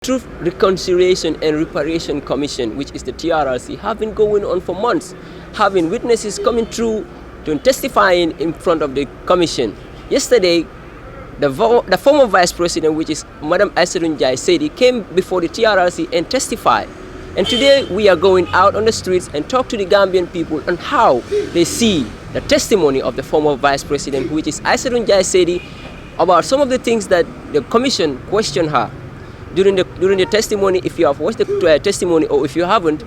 Truth, Reconciliation and Reparation Commission, which is the TRRC, have been going on for months, having witnesses coming through to testifying in front of the commission. Yesterday, the former vice president, which is Madam Aïssatou Njie Saidi, came before the TRRC and testified. And today we are going out on the streets and talk to the Gambian people on how they see the testimony of the former vice president, which is Aïssatou Njie Saidi, about some of the things that the commission questioned her. During the testimony, if you have watched the testimony or if you haven't,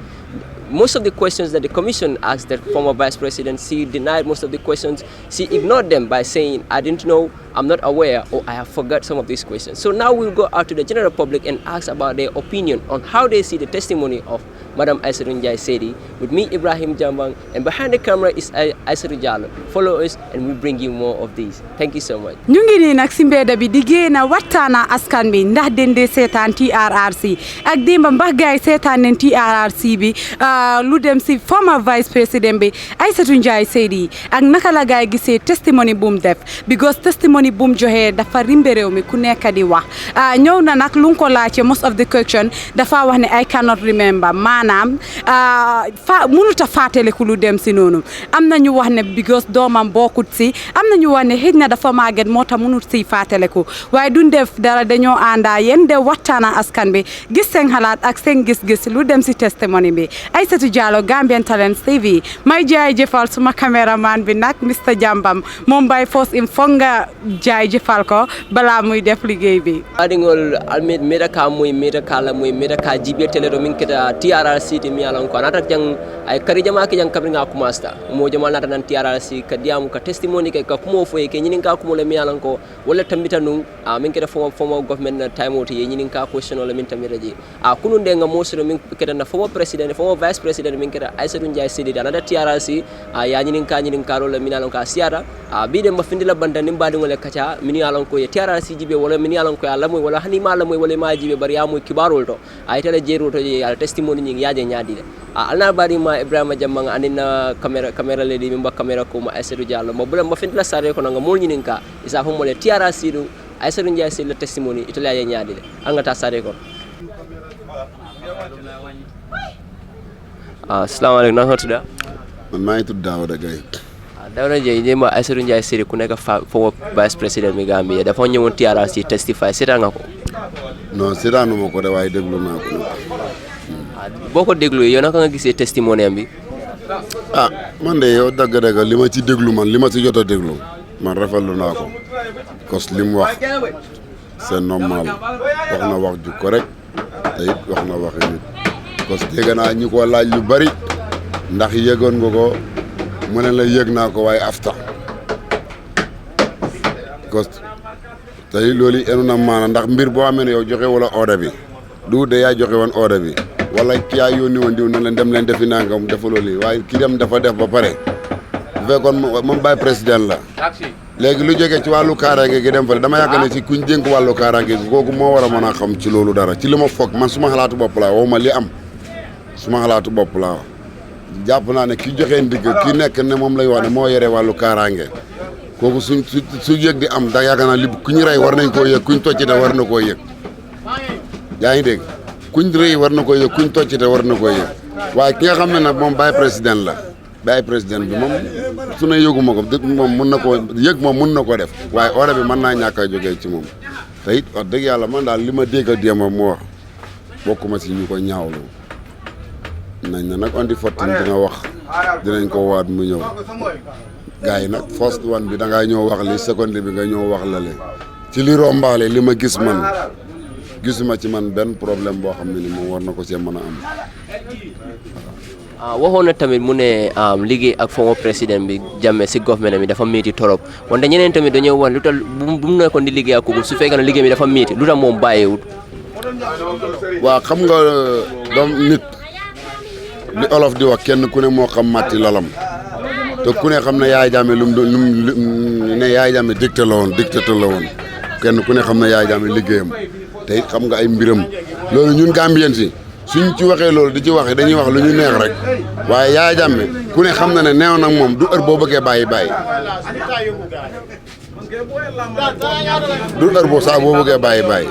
most of the questions that the commission asked the former vice president, she denied most of the questions. She ignored them by saying, I didn't know, I'm not aware, or I have forgot some of these questions. So now we'll go out to the general public and ask about their opinion on how they see the testimony of Madam Aïssatou Njie Saidi. With me, Ibrahim Jambang, and behind the camera is Aïssatou Jallow. Follow us and we'll bring you more of these. Thank you so much. ñu ngi nii nag si mbedd bi di génn waxtaana askan bi ndax den dee seetaan TRRC ak démb mbax gaay seetaan nañ TRRC bi lu dem si former vice president bi Aïssatou Njie Saidi ak naka la gaay gisee testimony bu mu def because testimony bu mu joxe dafa rimbe réew mi ku nekk di wax ñëw na nag lu ko laajte most of the question dafa wax ne I cannot remember maanaam mënut a fàttaliku lu dem si noonu am na ñu wax ne because doomam bokkut si am na ñu wax ne xëj na dafa màgget moo tax mënut si fàttaliku waaye duñ def dara dañoo ànda yéen de waxtaana askan bi gis seen xalaat ak seen gis-gis lu dem si testimony bi Aïssatou Jallow Gambian Talents TV may jaay jëfal suma caméraman bi nag Mr Jambam moom bay force im foog nga jaay jëfal ko balaa muy def liggéey bi aɗigol almid meɗaka moy meɗa kala moy meɗa ka jibe télé ɗo min keta TRRC te mi alan ko anata jang ay kari jama ke jang kabringa kumasta mo jama nata nan TRRC ka diamu ka testimony ke ka kumo foye ke ñinin ka kumo le mi alan ko wala tambita nu min keta former government time oti ye ñinin ka question wala min tambita ji kununde nga mosiro min keta na former president former vice president min keta Aïssatou Njie Saidi anata TRRC ya ñinin ka wala min alan ka siara bide ma findila banda nim badi ngole kacha min alan ko ye TRRC jibe wala min alan ko ala moy wala hani mala moy wala ma jibe bari ya moy kibarol to ay tele jeru to ye ala testimony ñi yaaje ñaadi de alna bari ma Ibrahima Jammang anina camera ledi min ba camera ko ma Aïssatou Jallow mo bulam ma findila sare ko nga mol ñinin ka isa fo mo le TRRC du Aïssatou Njie Saidi la testimony itola yaaje ñaadi de alngata sare ko assalamu alaykum na hotuda man maa ngi tudd Daouda Gaye Daouda Gaye jéem a Aïssatou Njie Saidi ku nekk former vice président mi Gambie dafa ñëwoon TRRC testify seetaan nga ko non seetaanuma ko de waaye déglu naa ko boo ko déglu yow naka nga gisee testimony am bi man de yow dagg-dagg li ma ci déglu man li ma ci jot a déglu man rafetlu naa ko parce que li mu wax c'est normal wax na wax ju correct te it wax na waxi nit parce que dégg naa ñu ko laaj lu bari ndax yëgoon nga ko mu ne la yëg naa ko waaye afta parce que tey loolu enu na maana ndax mbir boo xamee ne yow joxe wala ordre bi du de yaa joxe woon ordre bi wala ki yaa yónni woon diw ne leen dem leen defi nangam defaloo lii waaye ki dem dafa def ba pare bu fekkoon moom Baye président la léegi lu jógee ci wàllu kaaraange gi dem fa dama yaakaar ne ci kuñ dénk wàllu kaaraange gi kooku moo war a mën a xam ci loolu dara ci li ma foog man suma xalaatu bopp laa waxuma li am suma xalaatu bopp laa jàpp naa ne ki joxe ndigg ki nekk ne moom lay wax ne moo yore wàllu kaaraange kooku su yëg di am da yaakaar naa li ku ñu rey war nañ koo yëg kuñ toccite war na koo yëg yaa ngi dégg kuñ rëy war na koo yëg kuñ toccite war na koo yëg waaye ki nga xam ne nag moom Baye président la Baye président bi moom su ne yëguma ko moom mun na koo yëg moom mun na ko def waaye ore bi mën naa ñàkk a jógee ci moom te it wax dëgg yàlla man daal li ma dégg a démb mu wax bokkuma si ñu ko ñaawlu nañ na nag andi fottin dina wax dinañ ko waat mu ñëw gars yi nag first one bi da ngaa ñëw wax li seconde bi nga ñëw wax la le ci li rombaale li ma gis man gisuma ci man benn problème boo xam ne ni moom war na ko see mën a am waxoon na tamit mu ne liggéey ak former président bi Jammeh si government bi dafa métti torop wante ñeneen tamit dañoo wax lu tax bu mu nekkoon di liggéey ak kooku su fekkee ne liggéey bi dafa métti lu tax moom bàyyiwut waaw xam nga doom nit li olof di wax kenn ku ne moo xam màtti lalam te ku ne xam ne Yaya Jammeh ne Yaya Jammeh dictateur la woon kenn ku ne xam ne Yaya Jammeh liggéeyam te it xam nga ay mbiram loolu ñun Gambien si suñ ci waxee loolu di ci waxee dañuy wax lu ñu neex rek waaye Yaya Jammeh ku ne xam na ne neew nag moom du heure boo bëggee bàyyi du heure boo saa boo bëggee bàyyi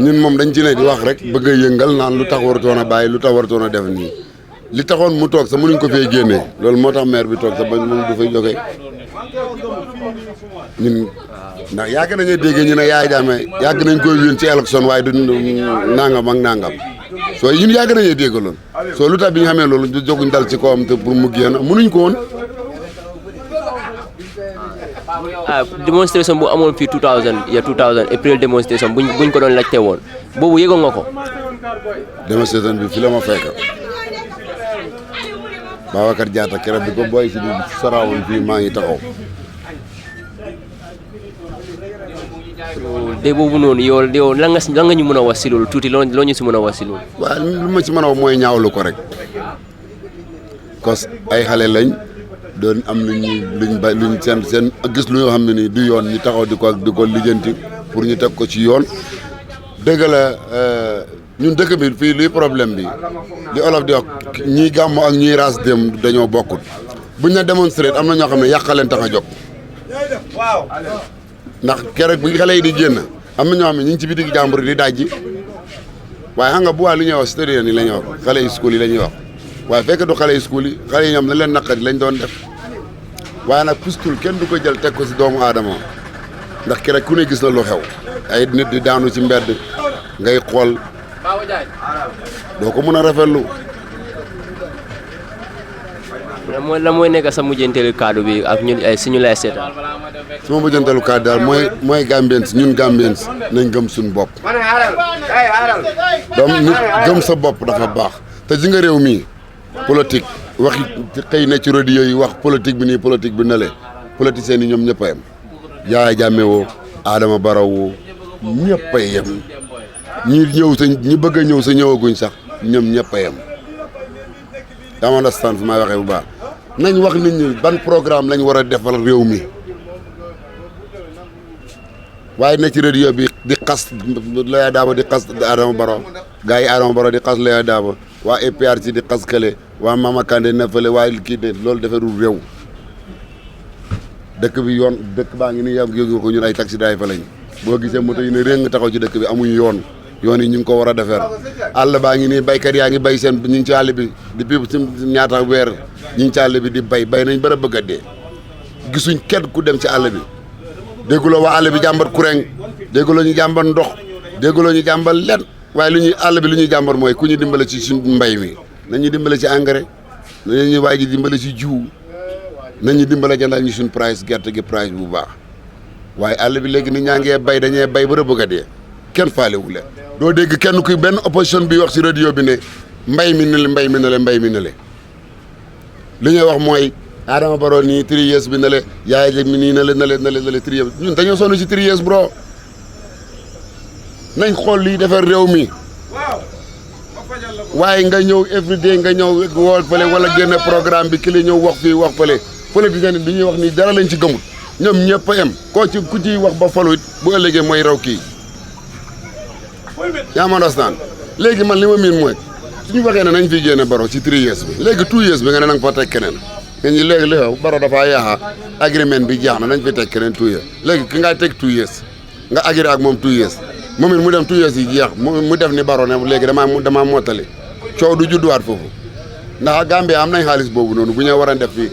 ñun moom dañ ci ne di wax rek bëgg a yëngal naan lu tax warutoon a bàyyi lu tax warutoon a def nii li taxoon mu toog sax mënuñ ko fee génnee loolu moo tax maire bi toog sax ba mënu du fay jógee ñun ndax yàgg nañu dégg ñu ne Yaya Jammeh yàgg nañ koy yónni ci élection waaye du nangam ak nangam soo ñun yàgg nañu dégg loolu soo lu tax bi ñu xamee loolu du jóguñ dal ci kawam te pour mu génn mënuñ ko woon. Démonstration bu amoon fii 2000 April démonstration buñ ko doon laajte woon boobu yëgoon nga ko. démonstration bi fi la ma fekk Babacar Diatta keroog bi ko boy si di sorawoon fii maa ngi taxaw. de boobu noonu yow lan nga ñu mën a wax si loolu tuuti loo ñu si mën a wax si loolu. waaw lu ma ci mën a wax mooy ñaawlu ko rek cos ay xale lañ doon am luñ seen gis lu nga xam ne nii du yoon ñu taxaw di ko lijjanti pour ñu teg ko ci yoon dëgg la ñun dëkk bi fii luy problème bi di olof di wax ñiy gàmmu ak ñiy raas dem dañoo bokkut buñ na démonstré am na ñoo xam ne yàq leen tax a jóg ndax keroog bi xale yi di génn am na ñoo xam ne ñu ngi ci bitig jàmbur di dajji waaye xam nga bu waa li ñuy wax citoyen yi la ñuy wax xale yi school yi la ñuy wax waaye fekk du xale yi school yi xale yi ñoom la leen naqari lañ doon def waaye nag pustul kenn du ko jël teg ko si doomu aadama ndax keroog ku ne gis na lu xew ay nit di daanu ci mbedd ngay xool doo ko mën a rafetlu. la mooy nekk sa mujjanteelu kaddu bi ak ñun suñu lay seetaan. sama mujjanteelu kaddu daal mooy Gambiens ñun Gambiens nañ gëm suñu bopp. donc nit gëm sa bopp dafa baax te ji nga réew mi politique waxi xëy na ci radio yi wax politique bi nii politique bi nale politiciens yi ñoom ñëpp a yem Yaya Jammeh woo Adama Barrow woo ñëpp a yem ñi bëgg a ñëw sa ñëwaguñ sax ñoom ñëpp a yem daa ma understand fi may waxee bu baax nañ wax nit ñi ban programme lañ war a defal réew mi waaye na ci radio bi di xas Yaya Dabo di xas Adama Barrow gars yi Adama Barrow di xas Yaya Dabo waa APRC di xas kële waa Mama Kandé na fële waaye kii de loolu defarul réew dëkk bi yoon dëkk baa ngi nii yóbbu ko ñun ay taxi driver lañ boo gisee moto yi ne réng taxaw ci dëkk bi amuñ yoon yi ñu ngi ko war a defar àll baa ngi nii baykat yaa ngi bay seen ñu ngi ci àll bi depuis ñaata weer ñu ngi ci àll bi di bay nañ bara bëgg a dee gisuñ kenn ku dem ci àll bi dégguloo waa àll bi jàmbat kuréng dégguloo ñu jàmbat ndox dégguloo ñu jàmbat lenn waaye lu ñuy àll bi lu ñuy jàmbat mooy ku ñu dimbale ci suñ mbay mi nañu dimbale ci engrais nañu waay ji dimbale ci jiw nañu dimbale jëndal ñu suñ price gerte gi price bu baax waaye àll bi léegi nit ñaa ngee bay dañee bay bara bëgg a dee kenn faalewu leen doo dégg kenn kuy benn opposition bi wax si radio bi ne mbay mi ne le mbay mi ne le mbay mi ne le li ñuy wax mooy Adama Barrow nii 3 years bi ne le Yaya Jammeh nii ne le 3 years ñun dañoo sonn si 3 years bro nañ xool liy defar réew mi waaye nga ñëw everyday nga ñëw wool fële wala génne programme bi ki la ñëw wax fii wax fële politicien bi ñuy wax nii dara lañ ci gëmul ñoom ñëpp a yem ku ciy wax ba falu it bu ëllëgee mooy raw kii yaa ma understand léegi man li ma miin mooy suñu waxee ne nañ fi génne Barrow ci 3 years bi léegi 2 years bi nga ne na nga fa teg keneen nga ñu léegi li xew Barrow dafaa yaaxa agreement bi jeex na nañ fi teg keneen 2 years léegi ki ngay teg 2 years nga agré ak moom 2 years moom it mu dem 2 years yi jeex mu def ni Barrow ne léegi damaa mottali coow du judduwaat foofu ndax Gambie am nañ xaalis boobu noonu bu ñu war a def fii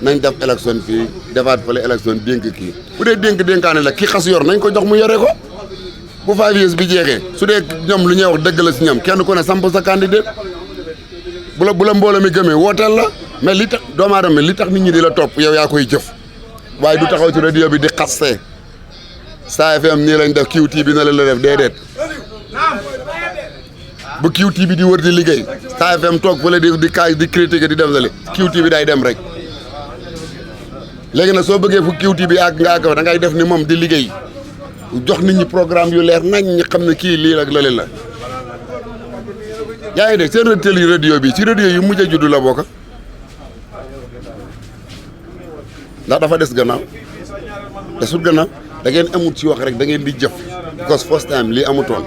nañ def élection fii defaat fële élection dénk kii bu dee dénkaane la ki xas yor nañ ko jox mu yore ko bu 5 years bi jeexee su dee ñoom lu ñuy wax dëgg la si ñoom kenn ku ne samp sa candidat bu la mbooloo mi gëmee wooteel la mais li tax doomu aadama li tax nit ñi di la topp yow yaa koy jëf waaye du taxaw ci radio bi di xaste Star FM nii lañ def QT bi na la def déedéet bu QT bi di wër di liggéey Star FM toog fële di critiquer di dem sale QT bi day dem rek léegi nag soo bëggee fu QT bi àgg nga àgg da ngay def ni moom di liggéey jox nit ñi programme yu leer nañ ñi xam ne kii lii ak lële la yaa ngi dégg seen rëttali radio bi ci radio yu mujj a juddu la bokk ndax dafa des gannaaw desut gannaaw da ngeen amut ci wax rek da ngeen di jëf because first time lii amutoon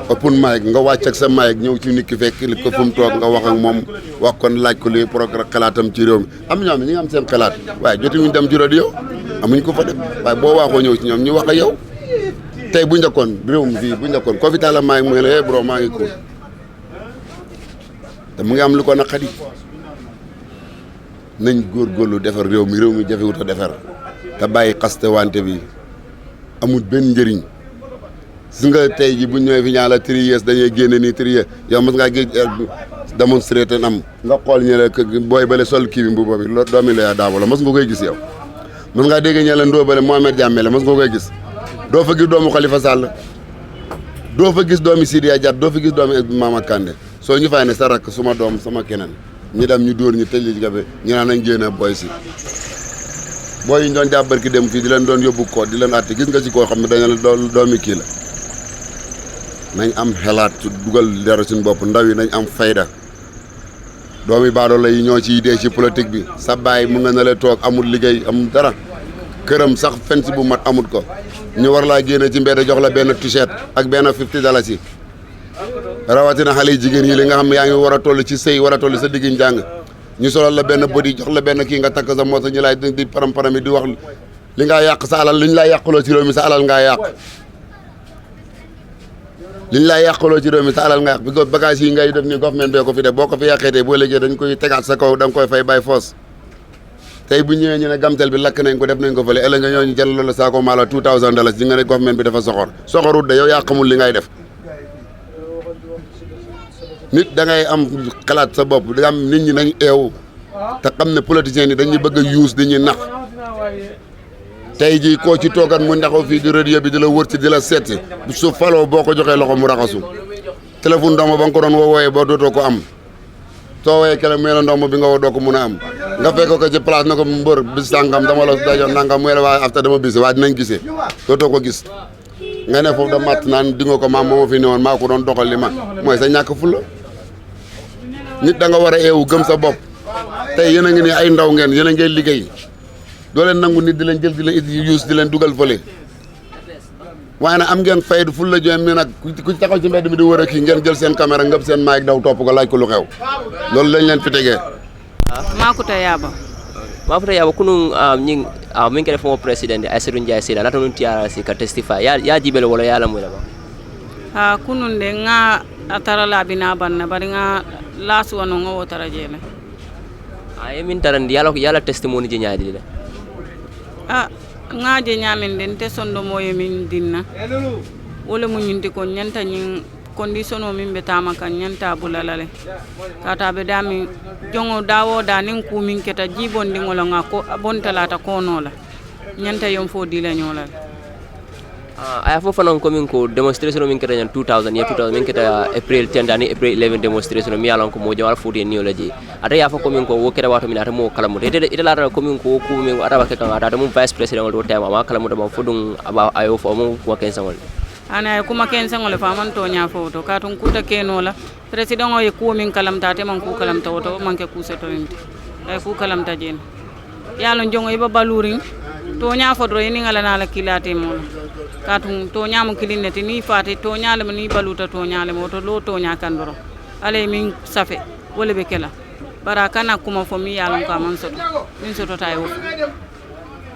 open mic nga wàcc ak sa mic ñëw ci nit ki fekk li ko fu mu toog nga wax ak moom wax kon laaj ko lii programme xalaatam ci réew mi am ñoo xam ne ñi nga am seen xalaat waaye jotuñu dem ci radio amuñ ko fa def waaye boo waaxoo ñëw ci ñoom ñu wax ak yow tey bu njëkkoon réew mi fii bu njëkkoon koo fi taala maa ngi mooy la bro maa ngi cool te mu ngi am lu ko naqari nañ góorgóorlu defar réew mi jafewut a defar te bàyyi xaste wante bi amul benn njëriñ gis nga tey ji bu ñëwee fi ñaa la triyees dañuy génne nii triyees yow mos ngaa gis démonstré ten am nga xool ñu ne booy bale sol kii bi mbubb bi doomi la daabo la mos nga koy gis yow mos ngaa dégg ñe la ndoo bale Mohamed Diame la mos nga koy gis doo fa gis doomu Khalifa Sall doo fa gis doomi Sidiya Diat doo fa gis doomi Mama Kandé soo ñu fay ne sa rakk suma doom sama keneen ñu dem ñu dóor ñu tëj li ci gabe ñu naan nañ génne booy si booy yi ñu doon jàpp barki dem fii di leen doon yóbbu ko di leen àtte gis nga ci koo xam ne dañu la doomi kii la nañ am xelaat dugal dara suñu bopp ndaw yi nañ am fayda doomi baadoola yi ñoo ciy dee ci politique bi sa baay mu nga na le toog amul liggéey amul dara këram sax fenn bu mat amul ko ñu war laa génne ci mbedd jox la benn t-shirt ak benn $50 rawatina xale yi jigéen yi li nga xam ne yaa ngi war a toll ci sëy war a toll sa diggi njàng ñu solal la benn body jox la benn kii nga takk sa moto ñu lay di param-param yi di wax li ngaa yàq sa alal li ñu lay yàqaloo ci réew mi sa alal ngaa yàq li ñu lay yàqaloo ci réew mi sa alal nga yàq bi bagage yi ngay def ni government bee ko fi def boo ko fi yàqeetee boo léegi dañ koy tegaat sa kaw da nga koy fay bay foos tey bu ñëwee ñu ne gamtel bi lakk nañ ko def nañ ko fële ëllëg nga ñëw ñu jël la saako maalo $2000 di nga ne government bi dafa soxorut de yow yaa xamul li ngay def nit da ngay am xalaat sa bopp da am nit ñi nañ eew te xam ne politiciens yi dañuy bëgg a yuus di ñuy nax tey jii koo ci toogat mu ndaxaw fii di radio bi di la wër si di la seet si su faloo boo ko joxee loxo mu raxasu téléphone ndox ba nga ko doon wooyee boo dootoo ko am soo woowee kele mu la ndox bi nga woo doo ko mun a am nga fekk ko ci place na ko mbër bis sàngam dama la dajoon nangam mu la waaye afta dama bis waaye dinañ gisee dootoo ko gis nga ne foofu da matt naan di nga ko maam moo fi newoon maa ko doon doxal li ma mooy sa ñàkk fulla nit da nga war a eewu gëm sa bopp tey yéen a ngi ni ay ndaw ngeen yéen a ngeen liggéey doo leen nangu nit di leen jël di leen it yuus di leen dugal fële waaye nag am ngeen faydu ful la joxe mi nag ku taxaw ci mbedd mi di wër a kii ngeen jël seen caméra ngëp seen maayik daw topp ko laaj ko lu xew loolu lañ leen fi tegee Makuta Yaba kunun min kede former president Aissatou Njie Sila nata nun TRRC ka testify ya jibele wala ya la muyla ba kunun de nga atara labina banna bari nga lasu wano nga wotara jele min tarandi yala testimony je nyaadi le nga je nyamin den te sondo moye min dinna wala mu nyindi ko nyanta nyin condition o min be tama kan nyanta bulalale kata be dami jongo dawo da nin ku min keta jibondi ngolo nga ko bontalata ko nola nyanta yom fo dila nyola aya fo fanan ko min ko demonstration min keta 2000 min keta April 10 dani April 11 demonstration mi yalan ko mo jawal foti neology ata ya fo ko min ko wo keta wato min ata mo kalamu ite la ko min ko min ata ba kan ata mo vice president do tema ma kalamu do fodum aba ayo fo mo ko ken sangol ana kuma ken sangol fa man to nya foto katun kuta kenola president o ye ku min kalamta te man ku kalamta woto man ke ku setorinte ay ku kalamta jen yalo jongo iba balurin to nya fodro ni ngala na la kilate mo katun to nya mo kilinete ni fate to nya le ni baluta to nya le moto lo to nya kandoro ale min safe wala be kala barakana kuma fo mi yalo ka man soto min soto tay wo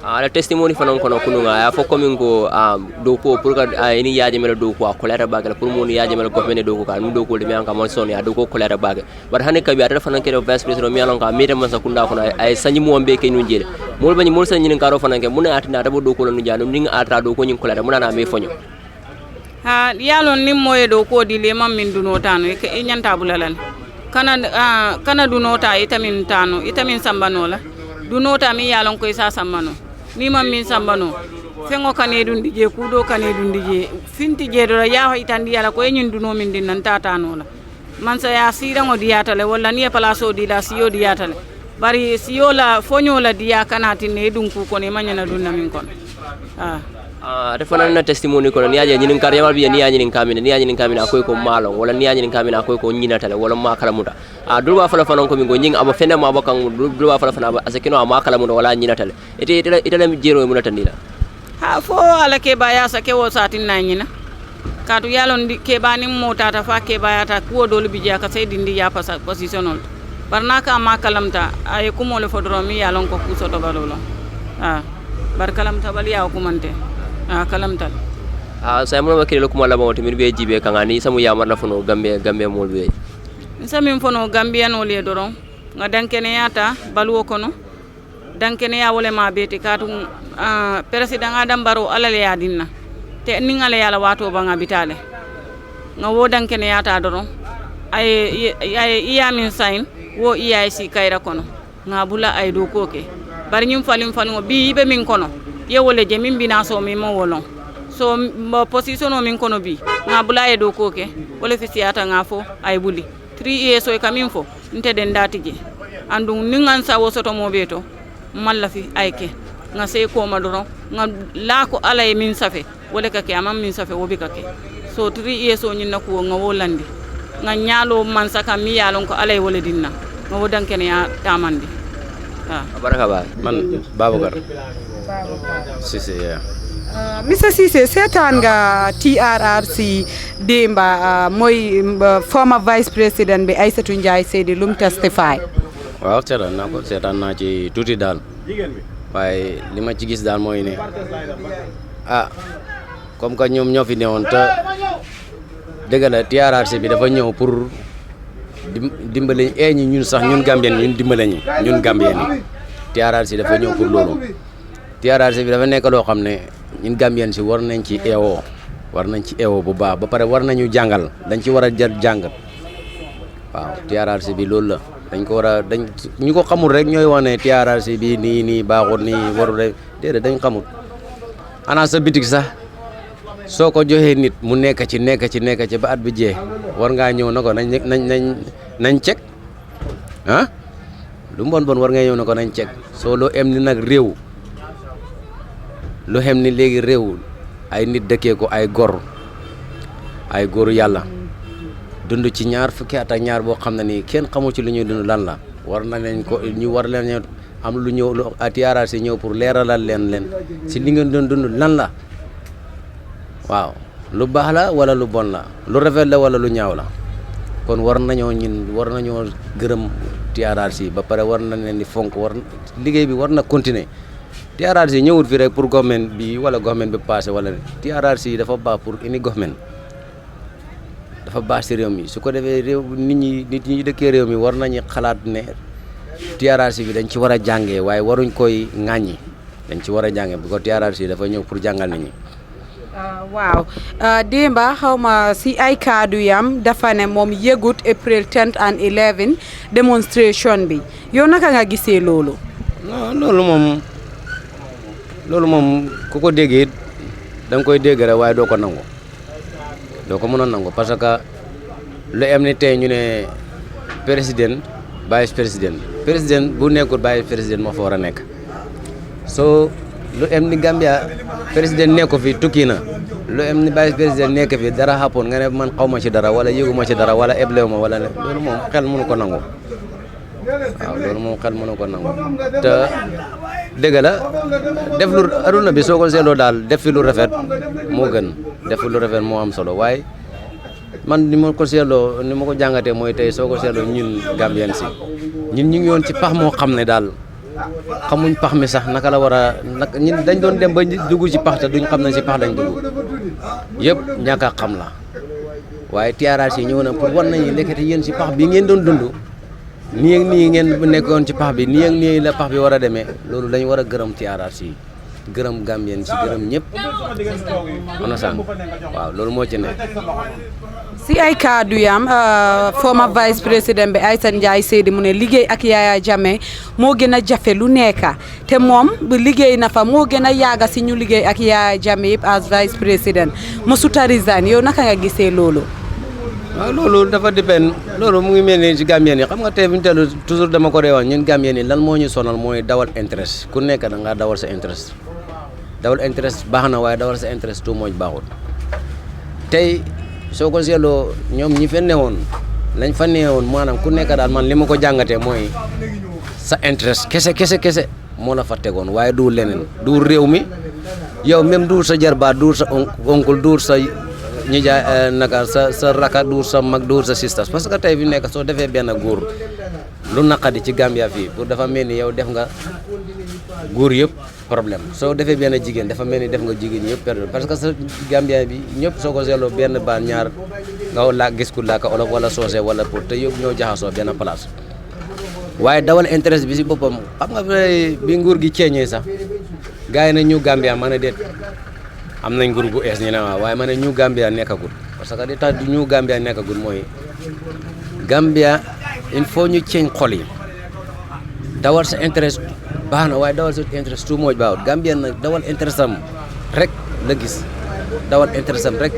ala testimony fanan kono kununga ya fo komin ko do ko pour ka ini yaaje mel do ko kolera bagal pour mon yaaje mel ko mene do ko kan do ko de mi an ka mon son ya do ko kolera bagal bar hanen kabi ata fanan ke vice president mi alon ka mi dem sa kunda kono ay sanyi mo be ke ñu jele mol bañi mol sanyi ngaro fanan ke mun atina da do ko lu janu ning atra do ko ñin kolera mun na me foño yalon nim moye do ko di le mam min duno tano e nyanta bulalal kana dunota itamin tano itamin sambanola dunota mi yalon ko isa sambano ni mam min sambano fengo kane dun dije kudo kane dun dije finti je do ya itandi yala ko nyin duno min din nan tatano la man sa ya sira ngo diata le wala ni palaso di la siyo diata le bari siyo la fonyo la dia kanati ne dun ku ko ne manyana dun na min kon ate fanan na testimony kono niaje nyinin kar yamal bi niaje nyinin kamina koy ko malo wala niaje nyinin kamina koy ko nyinatale wala ma kala muta dulwa fala fanan ko min go nying aba fena ma bakan dulwa fala fana asekino ma kala muta wala nyinatale ite lam jero mu natandila fo ala ke baya sa ke wo satin na nyina katu yalon ke bani mota ta fa ke baya ta ko dol bi ja ka sai dindi ya positionol barna ka ma kalamta ay ko mo le fodromi yalon ko kuso to balolo bar kalamta bal ya ko mante kalamtal saya mo makire lokuma la mawti min be jibe kangani samu yamar la fono gambe mol be samin fono gambian ole doron nga dankene yata baluwo kono dankene ya wole ma beti katu president Adam Barrow alale ya dinna te ni ngale yala wato ba nga bitale nga wo dankene yata doron ay iya min sign wo EIC kayra kono nga bula ay do koke bari nyum falim bi be min kono ye wole je min bina so mi mo wolon so position o min kono bi nga bula ay do koke wole fi siata nga fo ay buli 3 years o kamin fo nte den datije andum ningan sa wo soto mo beto malla fi ayke nga sey ko madoro nga la ko alay min safe wole kake amam min safe wobi kake so 3 years o nyina ko nga wolandi nga nyalo man saka mi yalon ko alay wole dinna nga wodan ken ya tamandi baraka ba man Babakar Cissé Mr Cissé seetaan nga TRRC démba mooy former vice président bi Aïssatou Njie Seydi lum testify waaw seetaan naa ci tuuti daal waaye li ma ci gis daal mooy ne comme que ñoom ñoo fi newoon te dëgg la TRRC bi dafa ñëw pour dimbale ñi ñun sax ñun Gambien ñun dimbale ñun Gambien yi TRRC dafa ñëw pour loolu TRRC bi dafa nekk loo xam ne ñun Gambien si war nañ ci eewoo bu baax ba pare war nañu jàngal dañ ci war a jar jàngat waaw TRRC bi loolu la dañ ko war a ñu ko xamul rek ñooy wax ne TRRC bi nii baaxul nii warul rek déedéet dañ xamul ana sa bitig sax soo ko joxee nit mu nekk ci ba at bi jee war ngaa ñëw na ko nañ cek lu mu bon war nga ñëw na ko nañ cek soo loo em ni nag réew lu xem ni léegi réew ay nit dëkkee ko ay góoru yàlla dund ci ñaar fukki at ak ñaar boo xam ne nii kenn xamul ci lu ñuy dund lan la war na leen ko ñu war leen am lu ñëw lu TRRC ñëw pour leeralal leen si li ngeen doon dund lan la waaw lu baax la wala lu bon la lu rafet la wala lu ñaaw la kon war nañoo gërëm TRRC ba pare war na leen di fonk liggéey bi war na continuer TRRC ñëwut fi rek pour government bi wala government bi passé wala TRRC dafa baax pour ini government dafa baax si réew mi su ko defee nit ñi dëkkee réew mi war nañu xalaat ne TRRC bi dañ ci war a jàngee waaye waruñ koy ŋàññi dañ ci war a jàngee bu ko TRRC dafa ñëw pour jàngal nit ñi. waaw démba xawma si ay kaddu yam dafa ne moom yëgut April 10 and 11 demonstration bi yow naka nga gisee loolu. non loolu moom ku ko déggee da nga koy dégg rek waaye doo ko nangu doo ko mën a nangu parce que lu am ni tey ñu ne président bu nekkul vice président moo fa war a nekk soo lu am ni Gambia président nekk fi tukki na lu am ni vice président nekk fi dara xapoon nga ne man xaw ma ci dara wala yëgu ma ci dara wala eblew ma wala loolu moom xel mënu ko nangu waaw loolu moom xel mënu ko nangu te dëgg la def lu aduna bi soo ko seetloo daal def fi lu rafet moo gën def fi lu rafet moo am solo waaye man ni ma ko seetloo ni ma ko jàngatee mooy tey soo ko seetloo ñun Gambien si ñun ñu ngi yoon ci pax moo xam ne daal xamuñ pax mi sax naka la war a ñun dañ doon dem ba dugg ci pax te duñ xam ne ci pax lañ dugg yëpp ñàkk a xam la waaye TRRC ñëw na pour war nañu nekkati yéen ci pax bi ngeen doon dund nii ak nii ngeen nekkoon ci pax bi nii ak nii la pax bi war a demee loolu dañu war a gërëm TRRC gërëm Gambien si gërëm ñëpp on waaw loolu moo ci nekk. si ay kaddu yam former vice président bi Aïssatou Njie Seydi mu ne liggéey ak Yaya Jammeh moo gën a jafe lu nekk te moom liggéey na fa moo gën a yàgg si ñu liggéey ak Yaya Jammeh yëpp as vice président mosuta resign yow naka nga gisee loolu. waaw loolu dafa dépend loolu mu ngi mel ni ci Gambien yi xam nga tey fi ñu tellu toujours dama ko dee wax ñun Gambien yi lan moo ñu sonal mooy dawal interest ku nekk da ngaa dawal sa interest baax na waaye dawal sa interest tout mooy baaxul tey soo ko seetloo ñoom ñi fa newoon lañ fa newoon maanaam ku nekk daal man li ma ko jàngatee mooy sa interest kese moo la fa tegoon waaye du leneen du réew mi yow même du sa jarbaat du sa oncle du sa ñi jaay naka sa raka duur sa mag duur sa sisters parce que tey fi nekk soo defee benn góor lu naqadi ci Gambia fii pour dafa mel ni yow def nga góor yëpp problème soo defee benn jigéen dafa mel ni def nga jigéen ñëpp perdre parce que sa Gambien bi ñëpp soo ko seetloo benn baan ñaar nga laa gis ku làkk olof wala soose wala pour te yëpp ñoo jaxasoo benn place waaye dawal intérêt bi si boppam xam nga bi nguur gi ceeñee sax gars yi ne ñu Gambia ma ne déet am nañ nguur gu ees ñu ne waaye ma ne ñu Gambia nekkagul parce que li tax ñu Gambia nekkagul mooy Gambia il faut ñu ceeñ xol yi dawal sa intérêt baax na waaye dawal sa intérêt too much baaxut Gambien nag dawal intérêt am rek la gis dawal intérêt am rek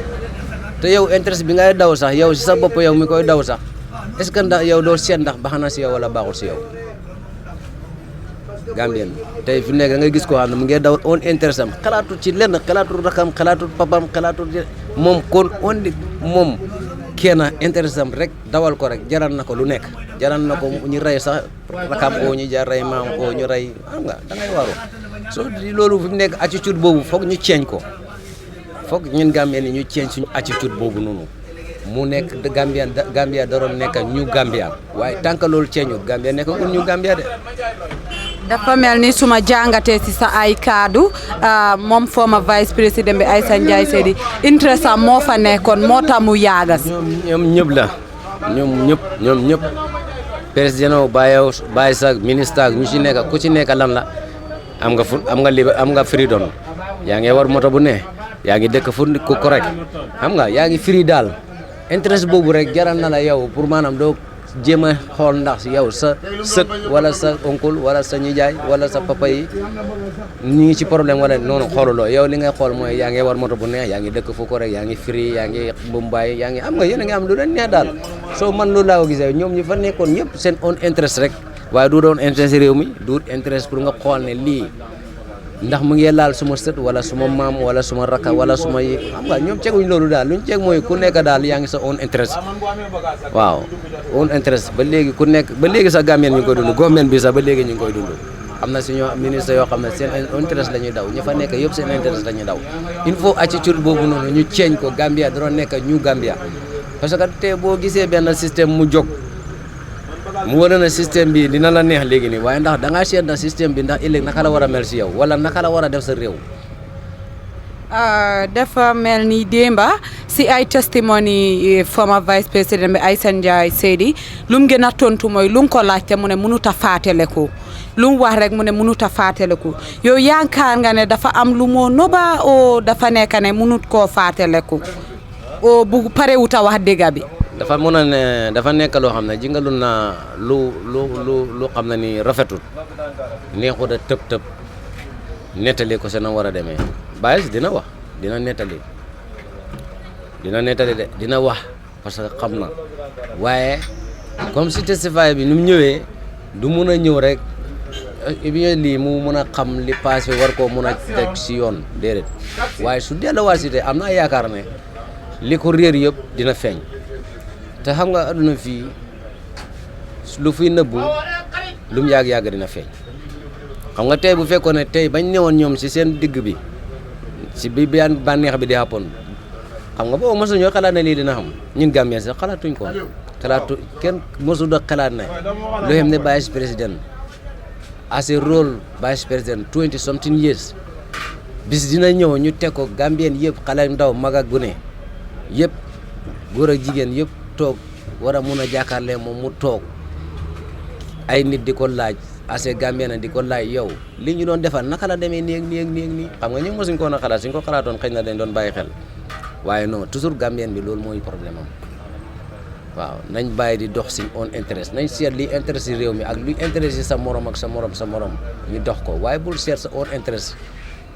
te yow intérêt bi ngay daw sax yow si sa bopp yow mi koy daw sax est-ce que ndax yow doo seet ndax baax na si yow wala baaxul si yow Gambien tey fi nekk nga gis koo xam ne mu ngi dawal on intérêt am xalaatu ci lenn xalaatu rakam xalaatu papam xalaatu moom kon on moom kenn intérêt am rek dawal ko rek jaral na ko lu nekk jaral na ko ñu rey sax rakam oo ñu jar rey maam oo ñu rey xam nga da ngay waru soo loolu fi mu nekk attitude boobu foog ñu ceeñ ko foog ñun Gambien ni ñu ceeñ suñu attitude boobu noonu mu nekk Gambia daroon nekk ñu Gambia waaye tant que loolu ceeñul Gambia nekkagul ñu Gambia de. dafa mel ni suma jàngatee si sa ay kaddu moom former vice président bi Aïssa Ndiaye Seydi interest am moo fa nekkoon moo tax mu yaagas. ñoom ñëpp la ñoom ñëpp président bàyyi sa ministre ñu ci nekk ku ci nekk lan la am nga freedom yaa ngi war moto bu ne yaa ngi dëkk fu ku correct xam nga yaa ngi free daal interest boobu rek jaral na la yow pour maanaam doo jéem a xool ndax yow sa sët wala sa oncle wala sa nijaay wala sa papa yi ñu ngi ci problème wala noonu xooluloo yow li ngay xool mooy yaa ngi war moto bu neex yaa ngi dëkk fu ko rek yaa ngi free yaa ngi Mumbai yaa ngi am nga yéen a ngi am lu leen neex daal soo man loolu laa ko gisee ñoom ñi fa nekkoon ñëpp seen own interest rek waaye du doon interest réew mi du interest pour nga xool ne lii ndax mu ngi laal suma sët wala suma maam wala suma rakka wala suma yi xam nga ñoom ceguñ loolu daal lu ñu ceeg mooy ku nekk daal yaa ngi sa own interest waaw own interest ba léegi ku nekk ba léegi sax Gambien ñu ngi koy dund government bi sax ba léegi ñu ngi koy dund am na suñu ministre yoo xam ne seen interest la ñuy daw ñi fa nekk yëpp seen interest la ñuy daw il faut attitude boobu noonu ñu ceeñ ko Gambia doon nekk ñu Gambia parce que te boo gisee benn système mu jóg mu wane na système bi dina la neex léegi nii waaye ndax da ngaa seet na système bi ndax ëllëg naka la war a mel si yow wala naka la war a def sa réew. dafa mel ni démba si ay testimony former vice président bi Aïssa Ndiaye Seydi lu mu gën a tontu mooy lu mu ko laajte mu ne mënut a faataleku lu mu wax rek mu ne mënut a faataleku yow yaakaar nga ne dafa am lu moo noba o dafa nekk ne mënut koo faataleku o bu parewut a wax dëgg bi. dafa mën a ne dafa nekk loo xam ne ji nga lu xam ne ni rafetul neexut a tëb nettali ko seen war a demee Baye dina wax dina nettali de dina wax parce que xam na waaye comme si testify bi ni mu ñëwee du mun a ñëw rek bien lii mu mun a xam li passé war koo mun a teg si yoon déedéet waaye su delluwaat si te am naa yaakaar ne li ko réer yëpp dina feeñ. te xam nga aduna fii lu fiy nëbbu lu mu yàgg-yàgg dina feeñ xam nga tey bu fekkoon ne tey bañ newoon ñoom si seen digg bi si bi bànneex bi di happoon xam nga boobu mosu ñoo xalaat ne lii dina xam ñun Gambien sax xalaatuñ ko kenn mosu da xalaat ne lu xam ne vice président as a role vice président 20 something years bis dina ñëw ñu teg ko Gambien yëpp xale ndaw mag ak gune yëpp góor ak jigéen yëpp toog war a mun a jàkkaarlee moom mu toog ay nit di ko laaj assez Gambien di ko laaj yow li ñu doon defal naka la demee nii xam nga ñu mosuñ ko woon a xalaat suñ ko xalaatoon xëy na dañ doon bàyyi xel waaye non toujours Gambien bi loolu mooy problème am waaw nañ bàyyi di dox si on interest nañ seet li interest si réew mi ak luy interest si sa morom ak sa morom ñu dox ko waaye bul seet sa on interest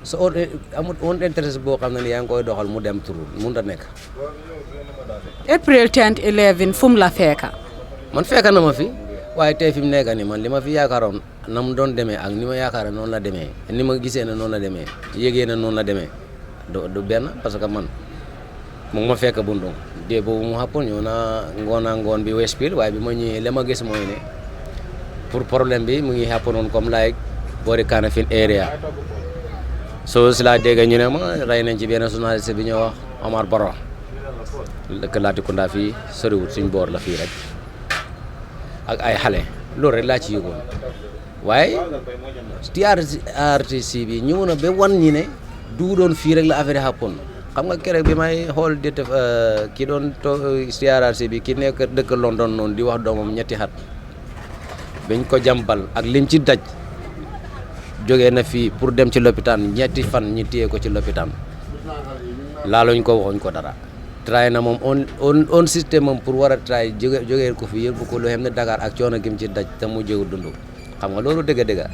sa on interest boo xam ne ni yaa ngi koy doxal mu dem turu mun a nekk. April 10 11 fu mu la fekka. man fekka na ma fi waaye tey fi mu nekk nii man li ma fi yaakaaroon na mu doon demee ak ni ma yaakaar noonu la demee ni ma gisee ne noonu la demee yégee ne noonu la demee du benn parce que man mu ngi ma fekk Bundung dee boobu mu xappoon ñëw na ngoon bi Westfield waaye bi ma ñëwee li ma gis mooy ne pour problème bi mu ngi xappoon comme like boori Kanifing area soo si laa dégg ñu ne ma rey nañ ci benn journaliste bi ñuy wax Omar Baro dëkk Latrikunda fii soriwut suñ boor la fii rek ak ay xale loolu rek laa ci yëgoon waaye TRRC bi ñëw na ba wan ñi ne du doon fii rek la affaire happen xam nga keroog bi may xool di def ki doon TRRC bi ki nekk dëkk London noonu di wax doomam ñetti xat bañ ko jàmbal ak lim ci daj jógee na fii pour dem ci lopitaan ñetti fan ñi téye ko ci lopitaan laaluñ ko waxuñ ko dara try na moom on système moom pour war a try jógee ko fi yëpp ko lu xam ne Dakar ak coono gi mu ci daj te mu jégu dund xam nga loolu dëgg-dëgg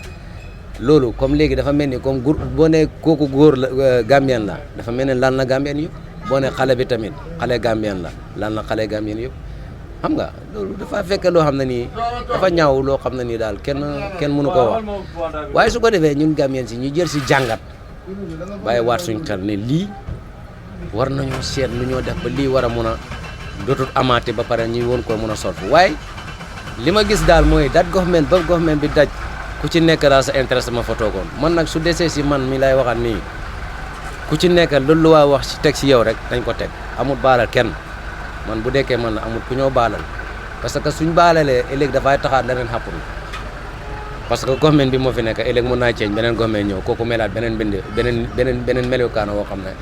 loolu comme léegi dafa mel ni comme boo ne kooku góor la Gambien la dafa mel ni lan na Gambien yëpp boo ne xale bi tamit xale Gambien la lan na xale Gambien yëpp xam nga loolu dafa fekk loo xam ne nii dafa ñaaw loo xam ne nii daal kenn mënu koo wax waaye su ko defee ñun Gambien si ñu jël si jàngat bàyyi waat suñ xel ne lii war nañoo seet lu ñoo def ba lii war a mun a dootul amaate ba pare ñu woon ko mun a solfu waaye li ma gis daal mooy dat government ba government bi daj ku ci nekk daal sa intérêt ma fa toogoon man nag su desee si man mi lay waxaat nii ku ci nekk loolu lu waa wax ci teg si yow rek dañ ko teg amul baalal kenn man bu dekkee man amul ku ñoo baalal parce que suñ baalalee ëllëg dafay taxaat leneen xàppul parce que government bi moo fi nekk ëllëg mun naa ceeñ beneen government ñëw kooku melaat beneen melokaan woo xam ne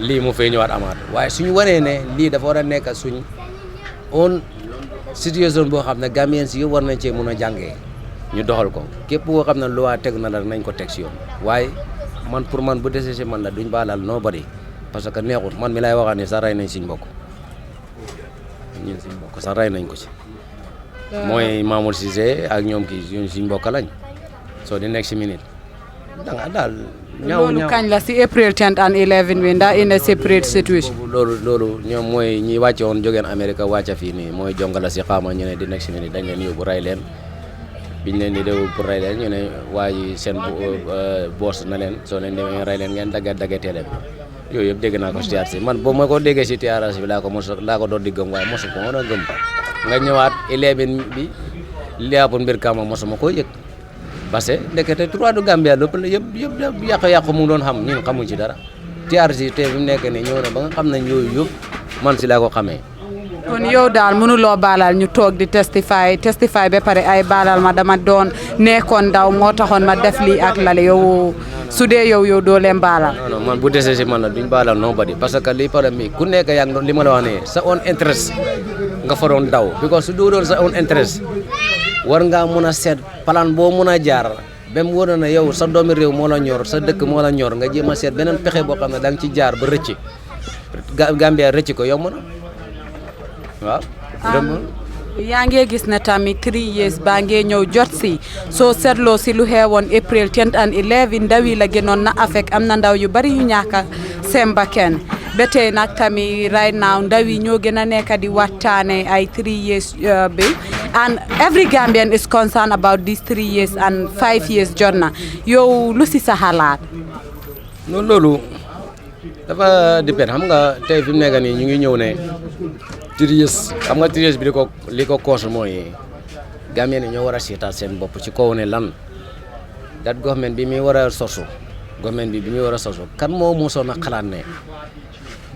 lii mu fay ñëwaat amaat waaye suñu wanee ne lii dafa war a nekk suñ on situation boo xam ne Gambien si yëpp war nañ cee mun a jàngee ñu doxal ko képp koo xam ne lu waa teg na la nañ ko teg si yoon waaye man pour man bu desee si man la duñ baalal nobody parce que neexut man mi lay waxaat ni sax rey nañ suñ mbokk ñun suñ mbokk sax rey nañ ko ci mooy Mamour Cissé ak ñoom kii ñun suñ mbokk lañ soo di nekk si minute danga daal loolu kañ la si April 10 and 11 wi ndax in a separate situation loolu ñoom mooy ñi wàcce woon jógeen Amérique wàcca fii nii mooy jongala si xaama ñu ne di nekk si minute dañ leen yóbbu rey leen biñ leen di déw pour rey leen ñu ne waa ji seen boos na leen soo leen demee rey leen ngeen daggatee leen yooyu yëpp dégg naa ko si TRRC man boo ma ko déggee si TRRC bi laa ko doon di gëm waaye mosu ko mën a gëm nga ñëwaat 11 bi liapu mbir kama mosuma ko yëg parce que ndekete 3 du Gambia lépp yëpp yàqu-yàqu mu doon xam ñun xamuñ ci dara TRRC te fi mu nekk nii ñëw na ba nga xam nañ yooyu yëpp man si laa ko xamee kon yow daal mënuloo baalal ñu toog di testify ba pare ay baalal ma dama doon nekkoon ndaw moo taxoon ma def lii ak lale yow su dee yow doo leen baalal non man bu desee si man la duñ baalal nobody parce que lii problème mi ku nekk yaa ngi li ma la wax ne sa own interest nga fa doon daw because su doo doon sa own interest war ngaa mun a seet plan boo mun a jaar ba mu wóor na yow sa doomi réew moo la ñor sa dëkk moo la ñor nga jéem a seet beneen pexe boo xam ne da nga ci jaar ba rëcc Gambia rëcc ko yomb na waaw yaa ngi gis ne tamit 3 years baa ngi ñëw jot si soo seetloo si lu xewoon April 10 and 11 ndaw yi la gënoon na affect am na ndaw yu bari yu ñàkk seen bakkan ba tey nag tamit right now ndaw yi ñoo gën a nekk di waxtaane ay 3 years bi and every Gambian is concerned about these 3 years and 5 years jot na yow lu si sa xalaat non loolu dafa dépend xam nga tey fi mu nekk nii ñu ngi ñëw ne 3 years xam nga 3 years bi li ko cause mooy Gambien ñoo war a seetaat seen bopp ci kaw ne lan dat government bi muy war a sosu government bi muy war a sosu kan moo mosoon a xalaat ne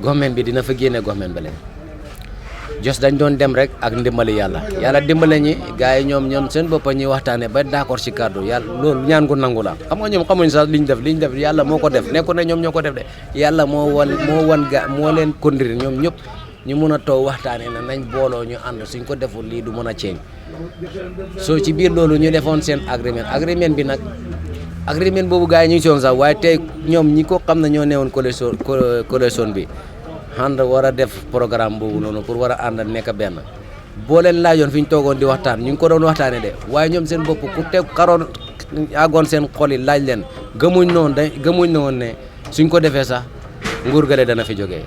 government bi dina fa génne government bale jos dañ doon dem rek ak ndimbali yàlla dimbale ñi gars yi ñoom seen bopp ñuy waxtaane ba d'accord ci kàddu yàlla loolu ñaan ko nangu la xam nga ñoom xamuñ sax liñ def yàlla moo ko def nekku ne ñoom ñoo ko def de yàlla moo leen conduire ñoom ñëpp ñu mun a toog waxtaane na nañ booloo ñu ànd suñ ko deful lii du mën a ceeñ soo ci biir loolu ñu defoon seen agreement bi nag agreement boobu gars yi ñu ngi si woon sax waaye tey ñoom ñi ko xam ne ñoo newoon coalition bi ànd war a def programme boobu noonu pour war a ànd nekk benn boo leen laajoon fi ñu toogoon di waxtaan ñu ngi ko doon waxtaane de waaye ñoom seen bopp ku teg xaroon àggoon seen xol yi laaj leen gëmuñ noonu ne suñ ko defee sax nguur gale dana fi jógee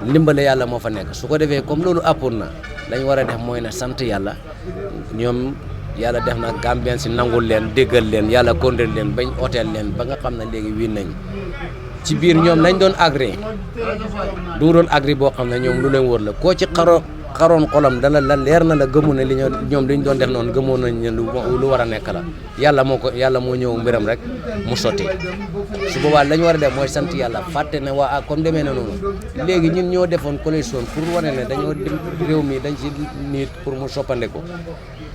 ndimbale yàlla moo fa nekk su ko defee comme loolu appoon na lañ war a def mooy na sant yàlla ñoom yàlla def na Gambien si nangul leen déggal leen yàlla kondel leen bañ hôtel leen ba nga xam ne léegi wii nañ ci biir ñoom nañ doon agri du doon agri boo xam ne ñoom lu leen wóor la koo ci xaroon xolam dana la leer na la gëmu ne li ñoom li ñu doon def noonu gëmoon nañ ne lu war a nekk la yàlla moo ñëw mbiram rek mu sotti su boobaa la ñu war a def mooy sant yàlla fàtte ne waa comme demee na noonu léegi ñun ñoo defoon coalition pour wane ne dañoo dem réew mi dañ ci nit pour mu soppandeku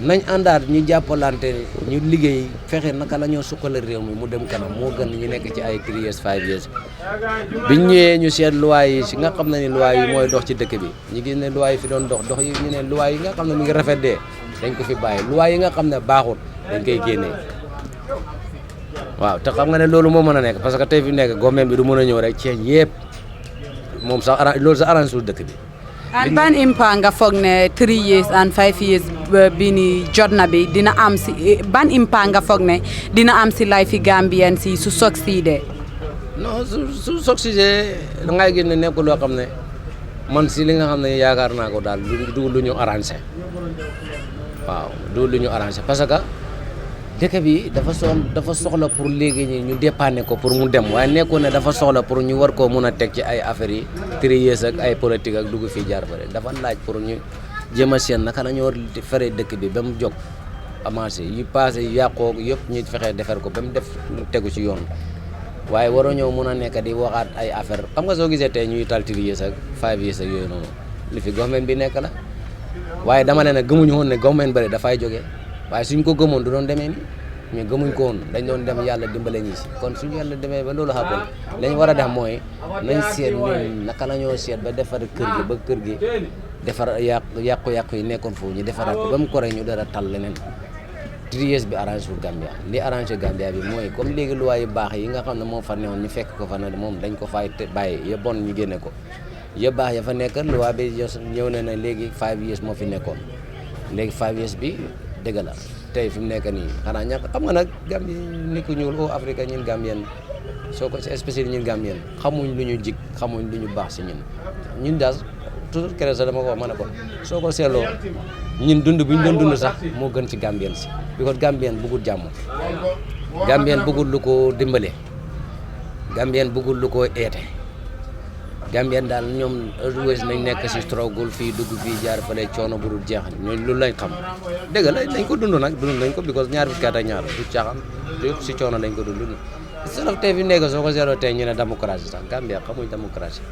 nañ àndaat ñu jàppalante ñu liggéey fexe naka la ñoo suqale réew mi mu dem kanam moo gën ñu nekk ci ay 3 years 5 years biñ ñëwee ñu seet loi yi si nga xam ne ni loi yi mooy dox ci dëkk bi ñu gis ne loi yi fi doon dox yi ñu ne loi yi nga xam ne mu ngi rafet dee dañ ko fi bàyyi loi yi nga xam ne baaxul dañ koy génnee waaw te xam nga ne loolu moo mën a nekk parce que tey fi nekk gouvernement bi du mën a ñëw rek ceeñ yëpp moom sax loolu sax arrangé sul dëkk bi. and ban impact nga foog ne 3 years and 5 years bii ni jot na bi dina am si ban impact nga foog ne dina am si life yi Gambien si su succeedé. non su succeedé da ngay gis ne nekkul loo xam ne man si li nga xam ne yaakaar naa ko daal du lu ñu arrangé waaw du lu ñu arrangé parce que dëkk bi dafa soxla pour léegi ñi ñu dépanner ko pour mu dem waaye nekkoon ne dafa soxla pour ñu war koo mun a teg ci ay affaires yi 3 years ak ay politique ak dugg fii jaar fële dafa laaj pour ñu jéem a seen naka la ñu war di fere dëkk bi ba mu jóg avancé yi passé yàqoo yëpp ñu fexe defar ko ba mu def tegu ci yoon waaye waroo ñëw mun a nekk di waxaat ay affaire xam nga soo gisee tey ñuy tal 3 years ak 5 years ak yooyu noonu li fi government bi nekk la waaye dama ne nag gëmuñu woon ne government bëri dafay jógee waaye suñ ko gëmoon du doon demee ni mais gëmuñ ko woon dañ doon dem yàlla dimbale ñi si kon suñu yàlla demee ba loolu xappal lañ war a def mooy nañ seet ñun naka la ñoo seet ba defar kër gi ba kër gi defar yàqu-yàqu yi nekkoon foofu ñu defaraat ko ba mu koree ñu dara tal leneen 3 years bi arrangé wu Gambia li arrangé Gambia bi mooy comme léegi loi yu baax yi nga xam ne moo fa newoon ñu fekk ko fa ne moom dañ ko fay bàyyi yëpp bon ñu génne ko yëpp baax ya fa nekk loi bi ñëw na ne léegi 5 years moo fi nekkoon léegi 5 years bi dëgg la tey fi mu nekk nii xanaa ñàkk xam nga nag Gambie ni ku ñuul au Afrique ñun Gambien soo ko spécial ñun Gambien xamuñ lu ñu jig xamuñ lu ñu baax si ñun daal toujours keroog sax dama ko wax ma ne ko soo ko seetloo ñun dund bu ñu doon dund sax moo gën ci Gambien si because Gambien bëggul jàmm Gambien bëggul lu ko dimbale Gambien bëggul lu ko eete Gambien daal ñoom always nañ nekk si struggle fii dugg fii jaar fële coono bu dul jeex ñooñu loolu lañ xam dëgg la dañ ko dund nag dund nañ ko because ñaar fukki at ak ñaar du caaxaan yëpp si coono lañ ko dund solof tey fi nekk soo ko seetloo tey ñu ne démocratie sax Gambia xamuñ démocratie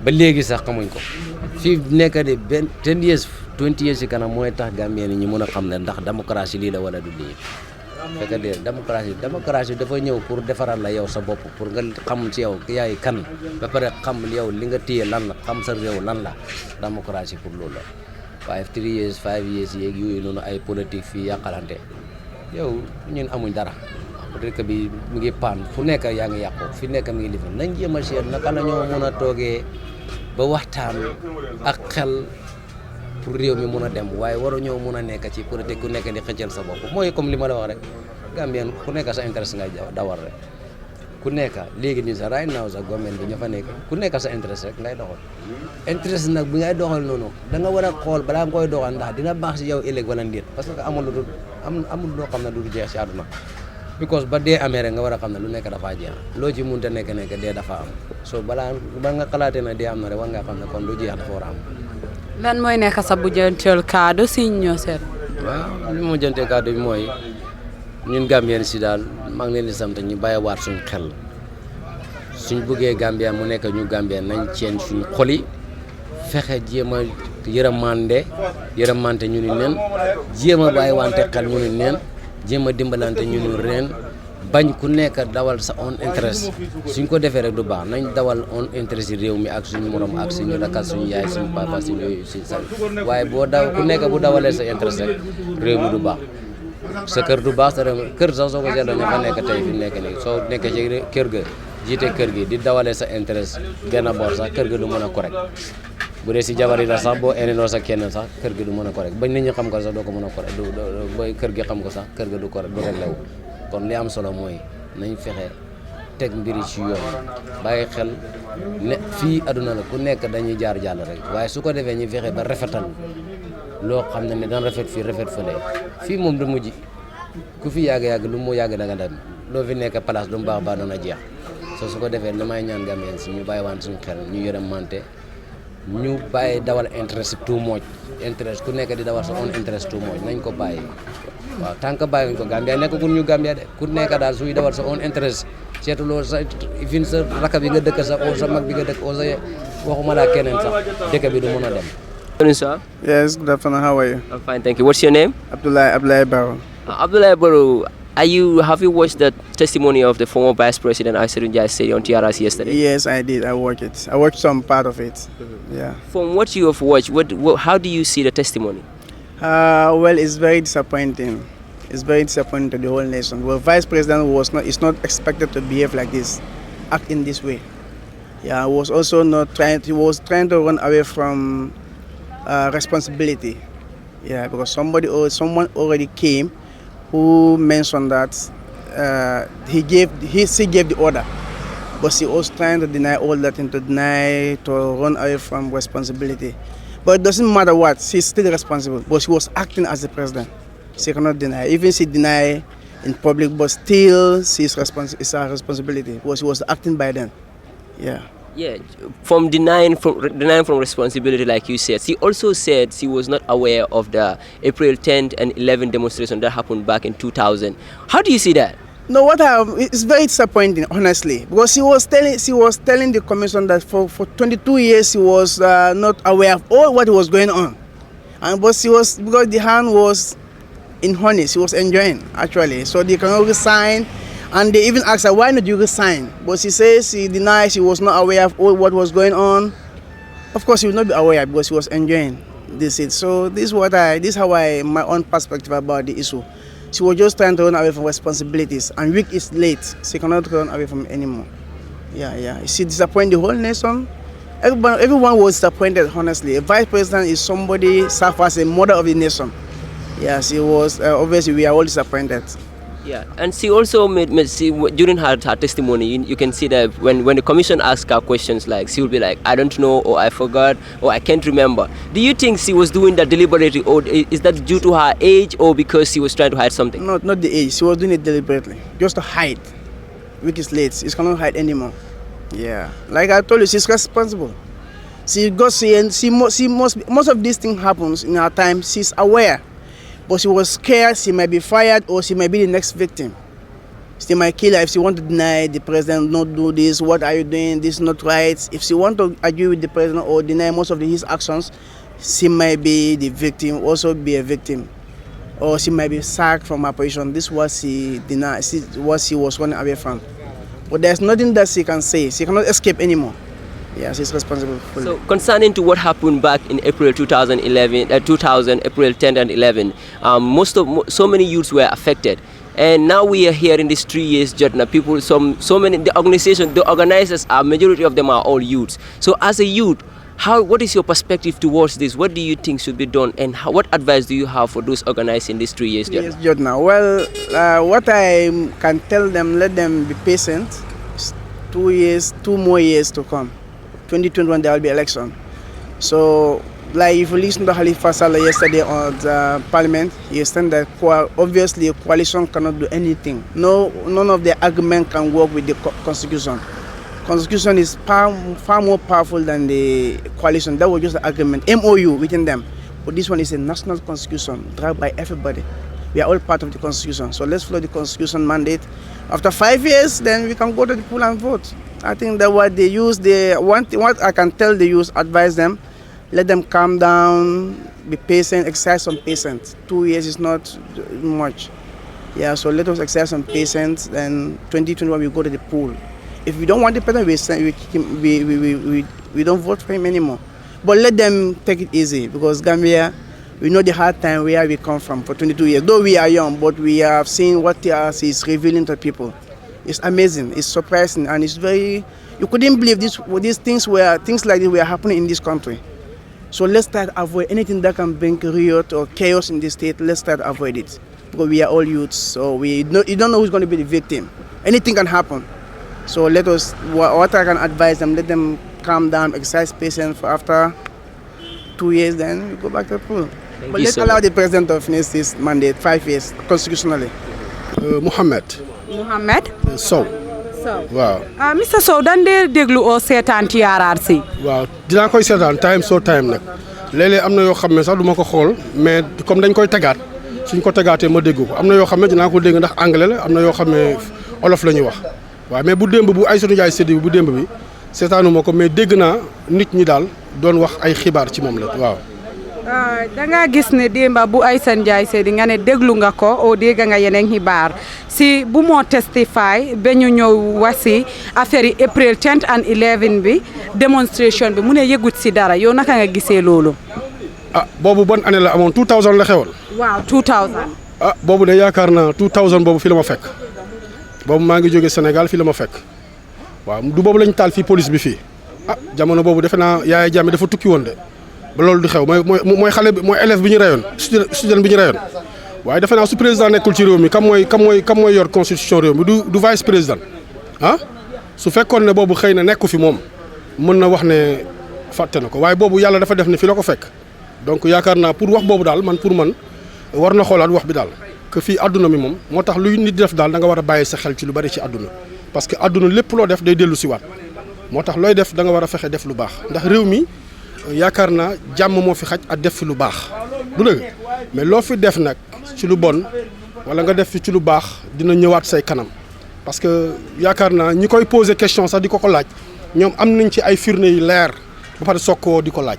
ba léegi sax xamuñ ko fii nekk di 10 years 20 years si kanam mooy tax Gambien yi ñu mën a xam ne ndax démocratie lii la wala du lii fekk de démocratie dafa ñëw pour defaral la yow sa bopp pour nga xam ci yow yaay kan ba pare xam yow li nga téye lan la xam sa réew lan la démocratie pour loolu la waaye 3 years 5 years yeeg yooyu noonu ay politique fii yàqalante yow ñun amuñ dara dëkk bi mu ngi paan fu nekk yaa ngi yàqu fi nekk mi ngi lifi nañ jéem a seet naka la ñoo mën a toogee ba waxtaan ak xel pour réew mi mun a dem waaye waru ñëw mun a nekk ci politique ku nekk di xëccal sa bopp mooy comme li ma la wax rek Gambien ku nekk sa intérêt ngay dawal rek ku nekk léegi nii sa right now sa government bi ña fa nekk ku nekk sa intérêt rek ngay doxal intérêt nag bi ngay doxal noonu da nga war a xool balaa nga koy doxal ndax dina baax si yow ëllëg wala ndéet parce que amul loo xam ne du jeex si àdduna because ba dee amee rek nga war a xam ne lu nekk dafa jeex loo ci munte nekk dee dafa am so balaa ba nga xalaatee ne dee am na rek war nga xam ne kon lu jeex dafa war a am. lan mooy nekk sa mujjanteel kaddu si ñoo seet. waaw li mu mujjanteel kaddu bi mooy ñun Gambien si daal maa ngi leen di sant ñu bàyyiwaat suñ xel suñ buggee Gambien mu nekk ñu Gambien nañ ceen suñ xol yi fexe jéem a yërëmante ñu ni neen jéem a bàyyiwante xel ñu ni neen jéem a dimbalante ñu ni reen bañ ku nekk dawal sa own interest suñ ko defee rek du baax nañ dawal own interest yi réew mi ak suñu morom ak suñu rakkat suñu yaay suñu papa suñu yooyu suñu sa waaye boo ku nekk bu dawalee sa interest rek réew mi du baax sa kër du baax sa réew kër sax soo ko seetloo ña fa nekk tey fi nekk nii soo nekkee ci kër ga jiite kër gi di dawalee sa interest benn boor sax kër ga du mën a correct bu dee si jabar yi la sax boo eeninoo sa kenn sax kër gi du mën a correct bañ nit ñi xam ko sax doo ko mën a correct booy kër gi xam ko sax kër ga du correct du réglé wu kon li am solo mooy nañ fexe teg mbiri ci yoon bàyyi xel ne fii àdduna la ku nekk dañuy jaar jàll rek waaye su ko defee ñu fexe ba rafetal loo xam ne daan rafet fii rafet fële fii moom du mujj ku fi yàgg-yàgg lu mu yàgg da nga dem loo fi nekk place lu mu baax dana jeex soo su ko defee damay ñaan Gambien si ñu bàyyiwaan suñu xel ñu yërëm mante ñu bàyyi dawal interest too much interest ku nekk di dawal sa own interest too much nañ ko bàyyi waaw tant que bàyyiwuñ ko Gambia nekkagul ñu Gambia de ku nekk daal suy dawal sa own interest seetuloo sa fin sa rakk bi nga dëkk sax o sa mag bi nga dëkk o sa waxuma laa keneen sax dëkk bi du mën a dem. Sir? Yes, good afternoon. How are you? I'm fine, thank you. What's your name? Abdullah Barrow. Abdullah Barrow, have you watched the testimony of the former Vice President Aissatou Njie Said on TRRC yesterday? Yes, I did. I watched it. I watched some part of it. Yeah. From what you have watched, how do you see the testimony? Well, it's very disappointing. It's very disappointing to the whole nation. Well, Vice President is not expected to behave like this, act in this way. Yeah, he was trying to run away from responsibility. Yeah, because someone already came who mentioned that he gave the order, but he was trying to deny all that and to run away from responsibility. But it doesn't matter what, she's still responsible, but she was acting as the president. She cannot deny. Even she deny in public, but still it's her responsibility because she was acting by then. Yeah. Yeah, from denying from responsibility, like you said. She also said she was not aware of the April 10th and 11th demonstration that happened back in 2000. How do you see that? No, it's very disappointing, honestly, because she was telling the commission that for 22 years she was not aware of all what was going on, because the hand was in honey, she was enjoying actually, so they cannot resign. And they even asked her, why not you resign? But she says she denies she was not aware of all what was going on. Of course, she would not be aware because she was enjoying this. So this is how my own perspective about the issue. She was just trying to run away from responsibilities. And week is late. She cannot run away from it anymore. Yeah. She disappointed the whole nation. Everyone was disappointed, honestly. A vice president is somebody served as a mother of the nation. Yeah, she was, obviously we are all disappointed. Yeah, and she also during her testimony, you can see that when the commission asks her questions, like she will be like, I don't know, or I forgot, or I can't remember. Do you think she was doing that deliberately, or is that due to her age, or because she was trying to hide something? Not the age. She was doing it deliberately, just to hide. Week is late. She cannot hide anymore. Yeah, like I told you, she's responsible. Most of these things happens in her time. She's aware. But she was scared she might be fired or she might be the next victim. She might kill her if she want to deny the president, not do this, what are you doing, this is not right. If she want to argue with the president or deny most of his actions, she might be the victim, also be a victim. Or she might be sacked from her position. This was she denied, what she was running away from. But there's nothing that she can say. She cannot escape anymore. Yeah, she's responsible fully. So concerning to what happened back in April 2011, April 10th and 11, so many youths were affected, and now we are here in this 3 years journey. People, the organizers are majority of them are all youths. So as a youth, what is your perspective towards this? What do you think should be done, and what advice do you have for those organizing this 3 years journey? Yes, Jodna. Well, what I can tell them, let them be patient. 2 more years to come. 2021 there will be election. So, like if you listen to Halifa Saleh yesterday on the parliament, he said that obviously a coalition cannot do anything. None of the argument can work with the constitution. Constitution is far more powerful than the coalition. That was just the argument, MOU within them. But this one is a national constitution, drawn by everybody. We are all part of the constitution. So let's follow the constitution mandate. After 5 years, then we can go to the poll and vote. I think that what they use, what I can tell the youth, advise them, let them calm down, be patient, exercise some patience. 2 years is not much. Yeah, so let us exercise some patience, then 2021 we go to the poll. If we don't want the president, we don't vote for him anymore. But let them take it easy, because Gambia, we know the hard time where we come from for 22 years. Though we are young, but we have seen what TRRC is revealing to people. It's amazing, it's surprising, and it's very, you couldn't believe things like this were happening in this country. So let's try to avoid anything that can bring riot or chaos in this state. Let's try to avoid it, because we are all youths, so you don't know who's going to be the victim. Anything can happen. So let us, what I can advise them, let them calm down, exercise patience for after 2 years, then we go back to the pool. But let's allow the president to finish this mandate, 5 years, constitutionally. Mohammed Mohammed Sow. waaw. Mr Sow dan dee déglu oo seetaan TRRC. waaw dinaa koy seetaan time so time nag léeg-léeg am na yoo xam ne sax du ma ko xool mais comme dañ koy tegaat suñ ko tegaatee ma dégg ko am na yoo xam ne dinaa ko dégg ndax anglais la am na yoo xam ne olof la ñuy wax waaw mais bu démb bu Aïssatou Ndiaye Seydi bu démb bi seetaanuma ko mais dégg naa nit ñi daal doon wax ay xibaar ci moom la waaw. da nga gis ne démba bu Aïssatou Ndiaye Seydi nga ne déglu nga ko o dégg nga yeneen xibaar si bu moo testify ba ñu ñëw wasi affaire yi April 10 and 11 bi démonstration bi mu ne yëgut si dara yow naka nga gisee loolu. boobu ban année la amoon 2000 la xewoon. waaw 2000. boobu de yaakaar naa 2000 boobu fi la ma fekk boobu maa ngi jóge Sénégal fi la ma fekk waaw du boobu lañ taal fii police bi fii jamono boobu defe naa Yaya Jammeh dafa tukki woon de ba loolu di xew mooy xale bi mooy élève bi ñu reyoon student bi ñu reyoon waaye defe naa su président nekkul ci réew mi kam mooy yor constitution réew mi du vice président su fekkoon ne boobu xëy na nekku fi moom mën na wax ne fàtte na ko waaye boobu yàlla dafa def ne fi la ko fekk donc yaakaar naa pour wax boobu daal pour man war na xoolaat wax bi daal que fii àdduna mi moom moo tax luy nit di def daal da nga war a bàyyi sa xel ci lu bari ci àdduna parce que àdduna lépp loo def day dellu si waat moo tax looy def da nga war a fexe def lu baax ndax réew mi yaakaar naa jàmm moo fi xaj ak def fi lu baax du dëgg mais loo fi def nag ci lu bon wala nga def fi ci lu baax dina ñëwaat say kanam parce que yaakaar naa ñi koy poser question sax di ko laaj ñoom am nañ ci ay firnde yu leer ba pare soog koo di ko laaj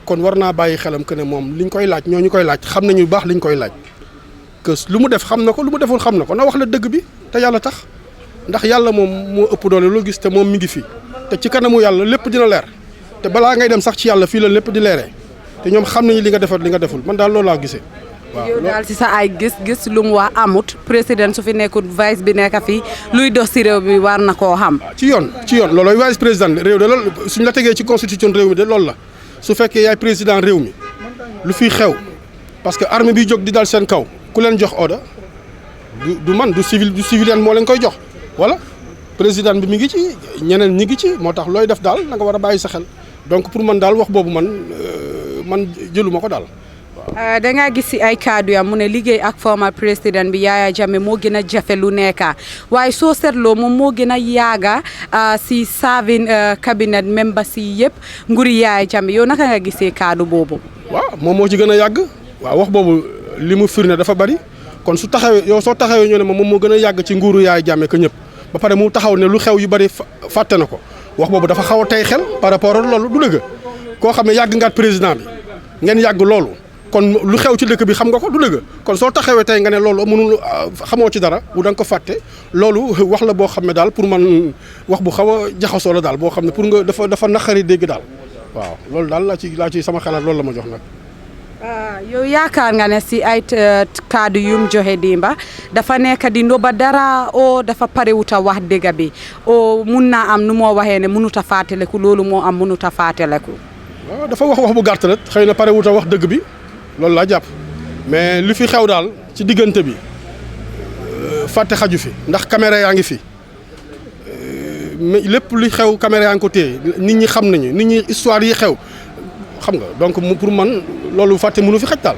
kon war naa bàyyi xelam que ne moom liñ koy laaj ñu koy laaj xam nañu bu baax liñ koy laaj que lu mu def xam na ko lu mu deful xam na ko na wax la dëgg bi te yàlla tax ndax yàlla moom moo ëpp doole loo gis te moom mi ngi fi te ci kanamu yàlla lépp dina leer te balaa ngay dem sax ci yàlla fii la lépp di leeree te ñoom xam nañu li nga defar li nga deful man daal loolu laa gisee. waaw yow daal si sa ay gis-gis lu mu wax amut président su fi nekkul vice bi nekk fii luy dox si réew mi war na koo xam. ci yoon loolooy vice président réew de loolu suñ la tegee ci constitution réew mi de loolu la su fekkee yaay président réew mi lu fiy xew parce que armée bi jóg di dal seen kaw ku leen jox ordre du man du civilien moo leen koy jox wala président bi mi ngi ci ñeneen ñi ngi ci moo tax looy def daal na nga war a bàyyi sa xel donc pour man daal wax boobu man jëluma ko daal. da ngaa gis si ay kaddu ya mu ne liggéey ak former président bi Yaya Jammeh moo gën a jafe lu nekka waaye soo seetloo moom moo gën a yaaga si serving cabinet member si yëpp nguri Yaya Jammeh yow naka nga gisee kaddu boobu. waaw moom moo ci gën a yàgg waaw wax boobu li mu firnde dafa bari kon su taxawee yow soo taxawee ñu ne moom moo gën a yàgg ci nguuru Yaya Jammeh que ñëpp ba pare mu taxaw ne lu xew yu bari fàtte na ko wax boobu dafa xaw a tey xel par rapport ak loolu du dëgg koo xam ne yàgg ngaat président bi ngeen yàgg loolu. kon lu xew ci dëkk bi xam nga ko du dëgg kon soo taxawee tey nga ne loolu mënul xamoo ci dara bu da nga ko fàtte loolu wax la boo xam ne daal pour man wax bu xaw a jaxasoo la daal boo xam ne pour nga dafa naqari dégg daal waaw loolu daal laa ci sama xalaat loolu la ma jox nag. yow yaakaar nga ne si ay kaddu yum joxe dimba dafa nekk di ndoba dara o dafa parewut a wax dëgg bi o mun naa am nu moo waxee ne mënut a fàttaliku loolu moo am mënut a fàttaliku. waaw dafa wax bu gàtt rek xëy na parewut a wax dëgg bi. loolu laa jàpp mais li fi xew daal ci diggante bi fàtte xaju fi ndax caméra yaa ngi fi lépp li xew caméra yaa ngi ko téye nit ñi xam nañu nit ñi histoire yi xew xam nga donc pour man loolu fàtte mënu fi xaj daal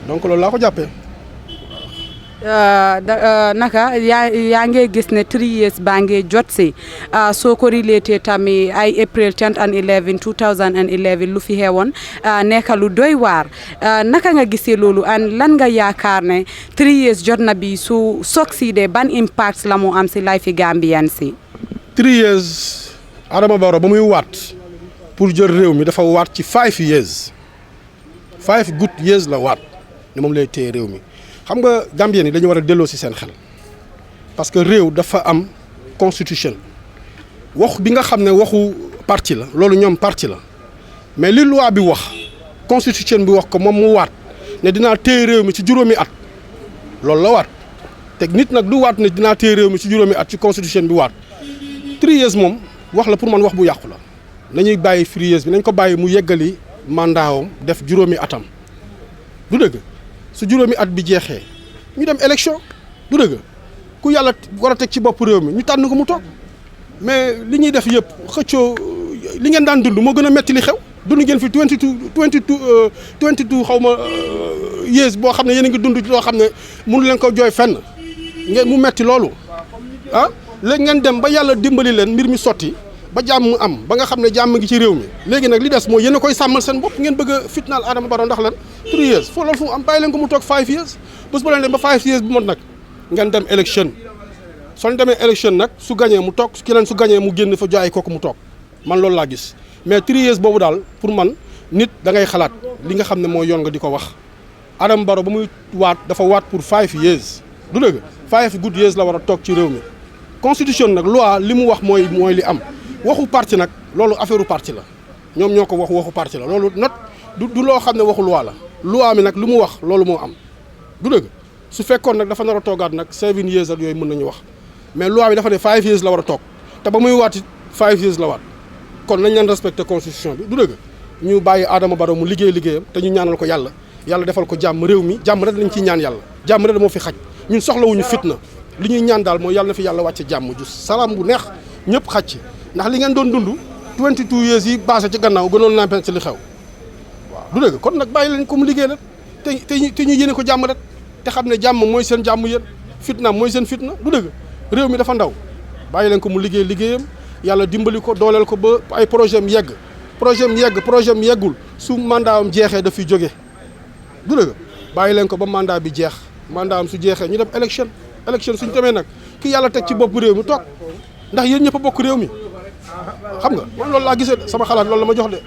donc loolu laa ko jàppee. naka yaa ngi gis ne 3 years baa ngi jot si soo ko relaté tamit ay April 10 and 11 2011 lu fi xewoon nekk lu doy waar naka nga gisee loolu an lan nga yaakaar ne 3 years jot na bi su succeedé ban impact la mu am si life Gambian si. 3 years Adama Barrow ba muy waat pour jël réew mi dafa waat ci 5 years 5 good years la waat ne moom lay téye réew mi. xam nga Gambien yi dañu war a delloo ci seen xel parce que réew dafa am constitution wax bi nga xam ne waxu parti la loolu ñoom parti la mais li loi bi wax constitution bi wax ko moom mu waat ne dinaa téye réew mi ci juróomi at loolu la waat te nit nag du waat ne dinaa téye réew mi ci juróomi at ci constitution bi waat 3 years moom wax la pour man wax bu yàqu la nañuy bàyyi 3 years bi nañ ko bàyyi mu yeggali mandaawam def juróomi atam du dëgg. su juróomi at bi jeexee ñu dem élection du dëgg ku yàlla war a teg ci bopp réew mi ñu tànn ko mu toog mais li ñuy def yëpp xëccoo li ngeen daan dund moo gën a metti li xew dund ngeen fi 22 xaw ma years boo xam ne yéen a ngi dund loo xam ne mënu leen ko jooy fenn ngeen mu metti loolu léegi ngeen dem ba yàlla dimbali leen mbir mi sotti ba jàmm am ba nga xam ne jàmm ngi ci réew mi léegi nag li des mooy yéen a koy sàmmal seen bopp ngeen bëgg a fitnaal Adama Barrow ndax lan 3 years foo loolu fu mu am bàyyi leen ko mu toog 5 years bés bu leen dem ba 5 years bu mot nag ngeen dem élection soo demee élection nag su gañee mu toog keneen su gañee mu génn fa jaay kooku mu toog man loolu laa gis mais 3 years boobu daal pour man nit da ngay xalaat li nga xam ne mooy yoon nga di ko wax Adama Barrow ba muy waat dafa waat pour 5 years du dëgg 5 good years la war a toog ci réew mi constitution nag loi li mu wax mooy li am waxu parti nag loolu affaire u parti la ñoom ñoo ko waxu parti la loolu not du loo xam ne waxu loi la loi mi nag lu mu wax loolu moo am du dëgg su fekkoon nag dafa nar a toogaat nag 7 years ak yooyu mën nañu wax mais loi bi dafa ne 5 years la war a toog te ba muy waati 5 years la waat kon nañ leen respecté constitution bi du dëgg ñu bàyyi Adama Barrow mu liggéeyam te ñu ñaanal ko yàlla defal ko jàmm réew mi jàmm rek lañ ciy ñaan yàlla jàmm rek moo fi xaj ñun soxlawuñu fitna li ñuy ñaan daal mooy yàlla na fi yàlla wàcce jàmm ju salaam bu neex ñëpp xaj ci ndax li ngeen doon dund 22 years yi passé ci gannaaw gënoon naa ci li xew waaw du dëgg kon nag bàyyi leen ko mu liggéey rek te ñu yéene ko jàmm rek te xam ne jàmm mooy seen jàmm yéen fitna mooy seen fitna du dëgg réew mi dafa ndaw bàyyi leen ko mu liggéeyam yàlla dimbali ko dooleel ko ba ay projet am yegg projet am yeggul su mandat am jeexee daf fiy jóge du dëgg bàyyi leen ko ba mandat bi jeex mandat am su jeexee ñu dem élection suñu demee nag ki yàlla teg ci bopp réew mi toog ndax yéen ñëpp a bokk réew mi xam nga man loolu laa gisee sama xalaat loolu la ma jox de